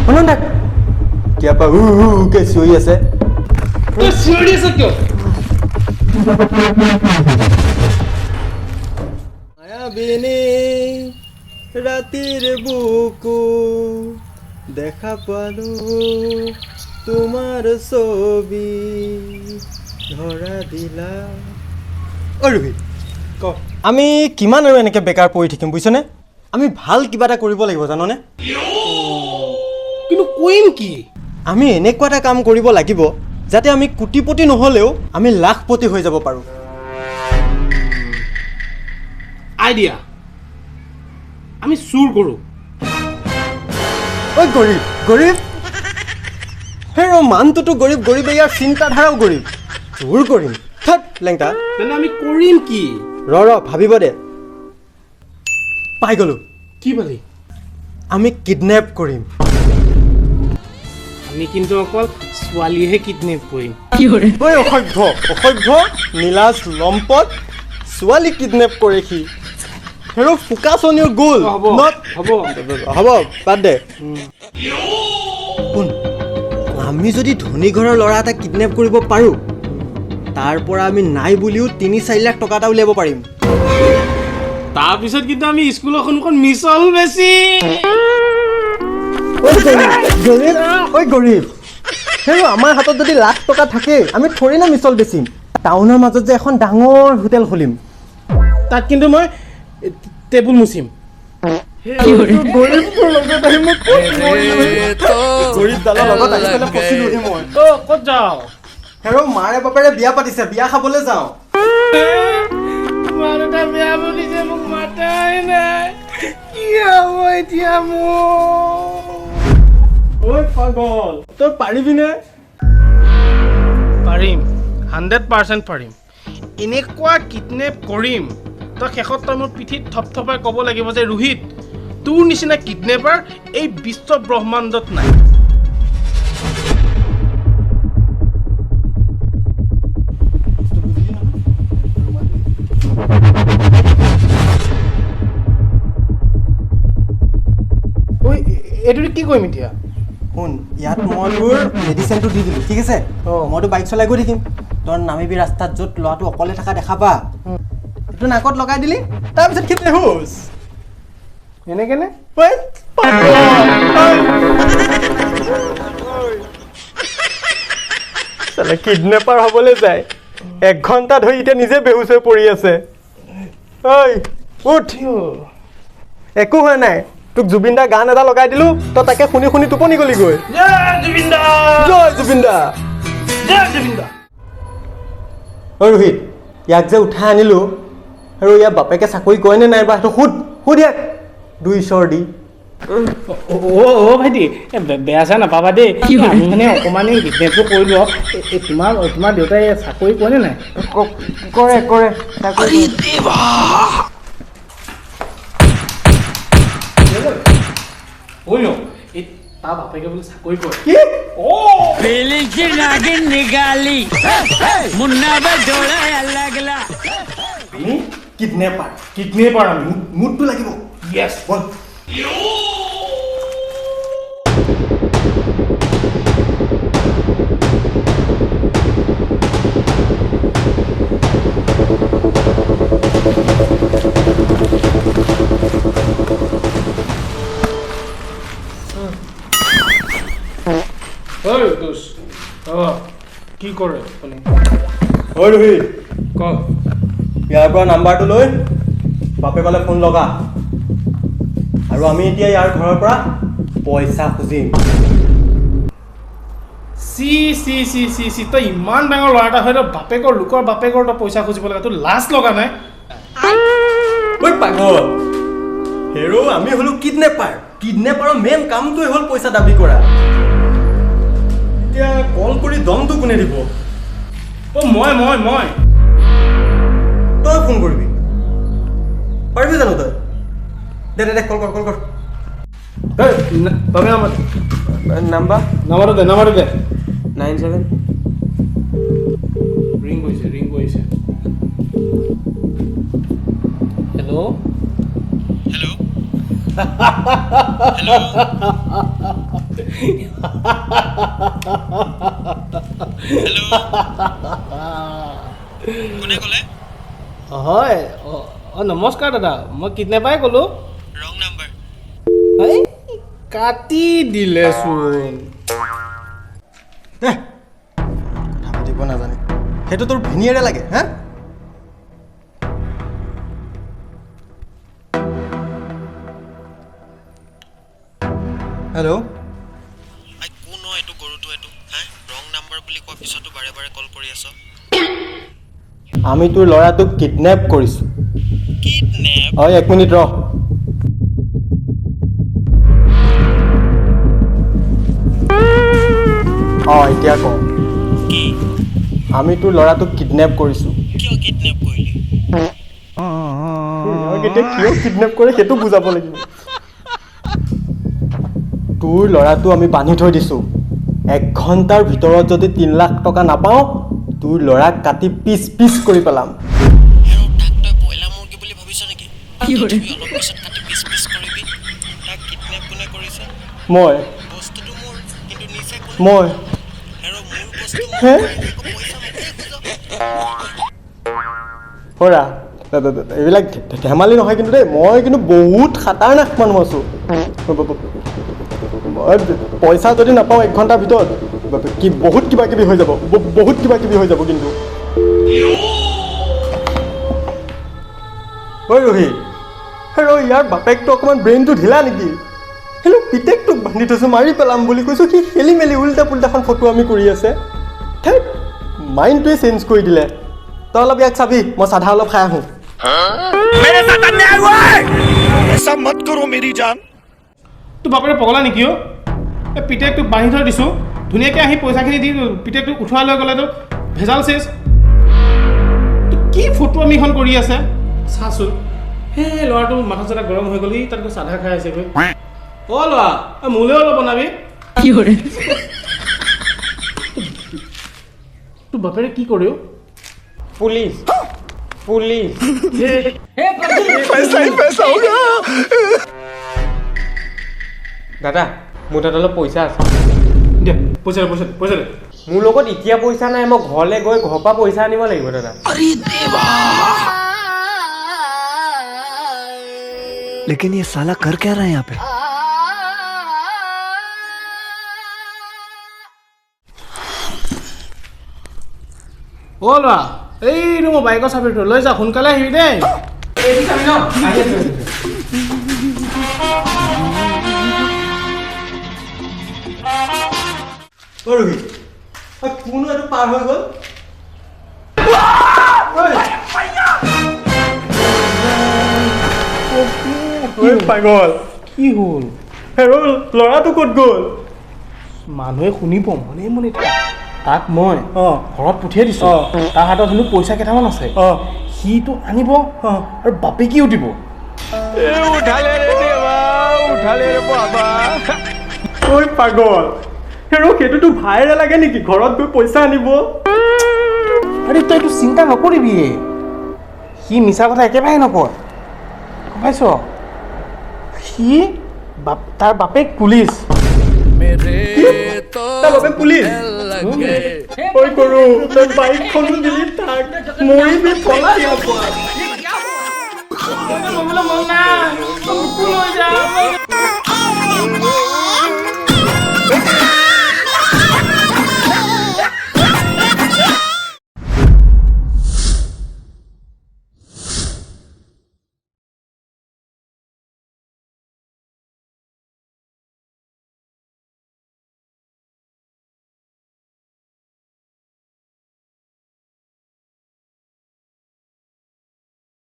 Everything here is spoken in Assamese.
শুনক তাক কিয় পা কে চিঞৰি আছে তই চিঞৰি আছ কিয় মায়াবিনী ৰাতিৰ বুকু দেখা পালো তোমাৰ ছবি ধৰা দিলা ৰোহিত ক আমি কিমান আৰু এনেকৈ বেকাৰ পৰি থাকিম বুজিছনে আমি ভাল কিবা এটা কৰিব লাগিব জাননে কিন্তু কৰিম কি আমি এনেকুৱা এটা কাম কৰিব লাগিব যাতে আমি কোটিপতি নহ'লেও আমি লাখপতি হৈ যাব পাৰোঁ আইডিয়া আমি চুৰ কৰোঁ ঐ গৰীব গৰীব সেই মানুহটোতো গৰীব গৰীব ইয়াৰ চিন্তাধাৰাও গৰীব চুৰ কৰিম থাক লেংটা তেনে আমি কৰিম কি ৰ ভাবিব দে পাই গ'লোঁ কি পালি আমি কিডনেপ কৰিম আমি কিন্তু অকল ছোৱালীহে কিডনেপ কৰিম ঐ অসভ্য নীলাজ লম্পট ছোৱালী কিডনেপ কৰে সি হেৰ ফোকাছনীয় গ'ল হ'ব বাদ দে শুন আমি যদি ধনী ঘৰৰ ল'ৰা এটা কিডনেপ কৰিব পাৰোঁ তাৰ পৰা আমি নাই বুলিও 3-4 লাখ টকা এটা উলিয়াব পাৰিম তাৰপিছত কিন্তু আমি স্কুলৰ সন্মুখত মিছল বেছি ঐ গৰীব সেই আমাৰ হাতত যদি লাখ টকা থাকে আমি থৰি না মিছল বেচিম টাউনৰ মাজত যে এখন ডাঙৰ হোটেল খুলিম তাত কিন্তু মই টেবুল মুচিম ক'ত যাওঁ হেৰ মাৰে বাপেৰে বিয়া পাতিছে বিয়া খাবলৈ যাওঁ মা-দেউতা বিয়া বুলিছে মোক মাতাই নাই কি হ'ব এতিয়া মোৰ ঐ পাগল তই পাৰিবিনে পাৰিম 100% পাৰিম এনেকুৱা কিডনেপ কৰিম তই শেষত তই মোৰ পিঠিত থপথপাই ক'ব লাগিব যে ৰোহিত তোৰ নিচিনা কিডনেপাৰ এই বিশ্ব ব্ৰহ্মাণ্ডত নাই ঐ এইটো কি কৰিম এতিয়া শুন ইয়াত মই তোৰ মেডিচিনটো দি দিলোঁ ঠিক আছে মইতো বাইক চলাই গৈ থাকিম তই নামিবি ৰাস্তাত য'ত ল'ৰাটো অকলে থকা দেখা পা এইটো নাকত লগাই দিলি তাৰপিছত খেতে হোচ এনেকেনে কিডনেপাৰ হ'বলৈ যায় 1 ঘণ্টা ধৰি এতিয়া নিজে বেহুচ হৈ পৰি আছে ঐ উঠ একো হোৱা নাই তোক জুবিন দাৰ গান এটা লগাই দিলোঁ তই তাকে শুনি শুনি টোপনি গ'লি গৈ জয় জুবিন দা ঐ ৰোহিত ইয়াক যে উঠাই আনিলোঁ আৰু ইয়াৰ বাপেকে চাকৰি কৰেনে নাই বা সেইটো সুধ ইয়াক 2 চৰ দি ভাইটি বেয়া চেয়া নাপাবা দেই আমি মানে অকণমান বিজনেছটো কৰিলোঁ তোমাৰ দেউতাই চাকৰি কৰেনে নাই কৰে চাকৰি তাৰ বাপেকে বোলে চাকৰি কৰে কিডনেপাৰ আমি মুডটো লাগিব য়েছ বল কি কৰে ঐ ৰোহিত ক ইয়াৰ পৰা নাম্বাৰটো লৈ বাপেকলৈ ফোন লগা আৰু আমি এতিয়া ইয়াৰ ঘৰৰ পৰা পইচা খুজিম চি তই ইমান ডাঙৰ ল'ৰা এটা হয় তই লোকৰ বাপেকৰ তই পইচা খুজিব লাগে তোৰ লাজ লগা নাই ঐ পাগল হেৰ' আমি হ'লো কিডনেপাৰৰ মেইন কামটোৱে হ'ল পইচা দাবী কৰা এতিয়া কল কৰি দমটো কোনে দিব মই তই ফোন কৰিবি পাৰিবি জানো তই দে কল কৰ তবে নাম্বাৰটো দে 97 ৰিং কৰিছে হেল্ল' কোনে ক'লে? হয় নমস্কাৰ দাদা, মই কিডনেপাৰে ক'লোঁ। Wrong number. এই কাটি দিলেচোন। কথা পাতিব নাজানে, সেইটো তোৰ ভিনিয়েৰে লাগে হা? হেল্ল', কোন হয় এইটো গৰুটো এইটো হা ৰং নাম্বাৰ বুলি কোৱাৰ পিছতো বাৰে বাৰে কল কৰি আছ আমি তোৰ ল'ৰাটোক কিডনেপ কৰিছোঁ। কিডনেপ হয়, 1 মিনিট ৰ। এতিয়া ক, কি আমি তোৰ ল'ৰাটোক কিডনেপ কৰিছোঁ। কিয় কিডনেপ কৰিলি এতিয়া কিয় কিডনেপ কৰে সেইটো বুজাব লাগিব। তোৰ ল'ৰাটো আমি বান্ধি থৈ দিছোঁ। 1 ঘণ্টাৰ ভিতৰত যদি 3 লাখ টকা নাপাওঁ, তোৰ ল'ৰাক কাটি পিচ পিচ কৰি পেলাম। আৰু তাক তই ব্ৰইলাৰ মুৰ্গী বুলি ভাবিছ নেকি অলপ পিছত কাটি পিচ পিচ কৰিবি তাক কিডনেপ কোনে কৰিছে মই বস্তুটো মোৰ কিন্তু নিচে কোনে মই আৰু মোৰ বস্তু হে? পইচা মোকেই খোজ পৰা এইবিলাক ধেমালি নহয় কিন্তু দেই, মই কিন্তু বহুত খাতাৰনাক মানুহ আছোঁ। মই পইচা যদি নাপাওঁ 1 ঘণ্টাৰ ভিতৰত কি বহুত কিবা কিবি হৈ যাব, বহুত কিবা কিবি হৈ যাব কিন্তু। ঐ ৰহি, ইয়াৰ বাপেকটো অকণমান ব্ৰেইনটো ঢিলা নেকি? হেল্ল' পিতেকটোক বান্ধি থৈছোঁ, মাৰি পেলাম বুলি কৈছোঁ, সি খেলি মেলি উল্টা পুল্টাখন ফটো আমি কৰি আছে। ধেৎ, মাইণ্ডটোৱে চেঞ্জ কৰি দিলে। তই অলপ ইয়াক চাবি, মই চাধা অলপ খাই আহোঁ। ऐसा मत करो मेरी जान তোৰ বাপেৰে পগলা নেকি অ'? এই পিতেকটোক বান্ধি থৈ দিছোঁ, ধুনীয়াকৈ আহি পইচাখিনি দি পিতেকটোক উঠোৱাই লৈ গ'লেতো ভেজাল চেচ। তোৰ কি ফটো আমি এখন কৰি আছে চাচোন। সেই ল'ৰাটো মাথা চাথা গৰম হৈ গ'ল, সি তাত গৈ চাধা খাই আছে গৈ। অ' ল'ৰা, মোলৈও অলপ বনাবি। তোৰ বাপেৰে কি কৰে অ'? পুলিচ পুলিচ দাদা, মোৰ তাত অলপ পইচা আছে। দে পইচা দে পইচা দে পইচা দে। মোৰ লগত এতিয়া পইচা নাই, মই ঘৰলৈ গৈ ঘৰৰ পৰা পইচা আনিব লাগিব দাদা। लेकिन ये साला कर क्या रहा है यहाँ पे? অ' ল'ৰা, এইটো মই বাইকৰ চাবিটো লৈ যা, সোনকালে আহিবি দেই। ৰহি, কোনো এইটো পাৰ হৈ গ'ল। পাগল, কি হ'ল? ল'ৰাটো ক'ত গ'ল? মানুহে শুনিব মনে মনে তাক মই অঁ ঘৰত পঠিয়াই দিছোঁ। তাৰ হাতত হেনো পইচা কেইটামান আছে, অঁ সিটো আনিব আৰু বাপেকেও দিব। ঐ পাগল, সেইটোতো ভাইৰে লাগে নেকি? ঘৰত গৈ পইচা আনিব। আৰে তই এইটো চিন্তা নকৰিবি, সি মিছা কথা একেবাৰে নকয়, গম পাইছ? সি তাৰ বাপেক পুলিচ। তাৰ বাপেক পুলিচ? ঐ গৰু, তই বাইকখনো দিলি তাক, মৰিবি পলাই।